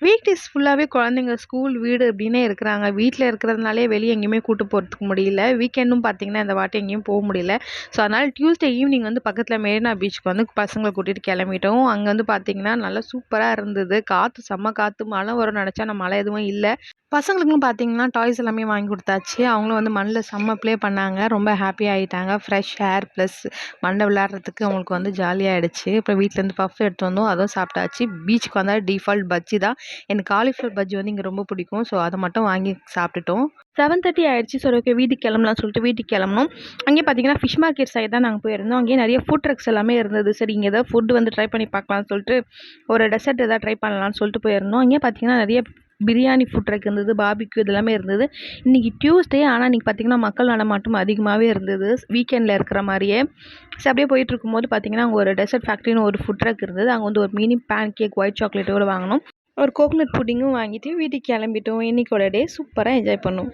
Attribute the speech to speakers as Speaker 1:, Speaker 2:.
Speaker 1: Week days ஃபுல்லாவே குழந்தைங்க school, வீடு இப்படின்னே இருக்கிறாங்க. வீட்ல இருக்கிறதுனாலயே வெளிய எங்கேயுமே கூட்டு போறதுக்கு முடியல. வீக்கெண்டும் பார்த்தீங்கன்னா, இந்த வாட்டி எங்கேயும் முடியல. ஸோ, அதனால டியூஸ்டே ஈவினிங் வந்து பக்கத்துல மெரினா பீச்சுக்கு வந்து பசங்கள கூட்டிட்டு கிளம்பிட்டோம். அங்க வந்து பார்த்தீங்கன்னா, நல்லா சூப்பரா இருந்தது. காத்து செம்ம காத்து. மழை வரும்னு நெனச்சா, ஆனா மழை எதுவும் இல்ல. பசங்களுக்கும் பார்த்தீங்கன்னா, டாய்ஸ் எல்லாமே வாங்கி குடுத்தாச்சு. அவங்களும் வந்து மண்ல செம்ம ப்ளே பண்ணாங்க. ரொம்ப ஹாப்பி ஆயிட்டாங்க. ஃப்ரெஷ் ஏர் ப்ளஸ் மண்ல விளையாடுறதுக்கு அவங்களுக்கு வந்து ஜாலியாயிடுச்சு. அப்புறம் வீட்லேருந்து பஃப் எடுத்து வந்தோம். அதுவும் சாப்பிட்டாச்சு. பீச்சுக்கு வந்தா டிஃபால்ட் பஜ்ஜி தான். எனக்கு காலிஃப்ளவர் பஜ்ஜி வந்து இங்க ரொம்ப பிடிக்கும். ஸோ, அத மட்டும் வாங்கி சாப்பிட்டுட்டோம். 7:30 ஆயிடுச்சு. சரி ஓகே வீட்டுக்கு கிளம்பலாம்னு சொல்லிட்டு வீட்டுக்கு கிளம்புனோம். அங்கேயே பார்த்தீங்கன்னா, ஃபிஷ் மார்க்கெட் சைடு தான் நாங்க போயிருந்தோம். அங்கேயே நெறைய ஃபுட் ட்ரக்ஸ் எல்லாமே இருந்தது. சரி இங்க ஏதாவது ஃபுட் வந்து ட்ரை பண்ணி பார்க்கலாம்னு சொல்லிட்டு, ஒரு டெசர்ட் ஏதாவது ட்ரை பண்ணலாம்னு சொல்லிட்டு போயிருந்தோம். அங்கேயே பார்த்தீங்கன்னா, நெறைய பிரியாணி ஃபுட் ட்ரக் இருந்தது. பார்பிக்யூ இது எல்லாமே இருந்தது. இன்னைக்கு டியூஸ்டே ஆனா இன்னைக்கு பார்த்தீங்கன்னா, மக்கள் நடமாட்டம் அதிகமாவே இருந்தது. வீக்கெண்ட்ல இருக்கிற மாரியே. சரி அப்படியே போயிட்டுருக்கும்போது பார்த்தீங்கன்னா, அங்க ஒரு டெசர்ட் ஃபேக்ட்ரின்னு ஒரு ஃபுட் ட்ரக் இருந்தது. அங்க வந்து ஒரு மினி பேன் கேக், ஒயிட் சாக்லேட்டோட வாங்குனோம். ஒரு கோகனட் புட்டிங்கும் வாங்கிட்டு வீட்டுக்கு கிளம்பிட்டோம். இன்னைக்கோட டே சூப்பரா என்ஜாய் பண்ணோம்.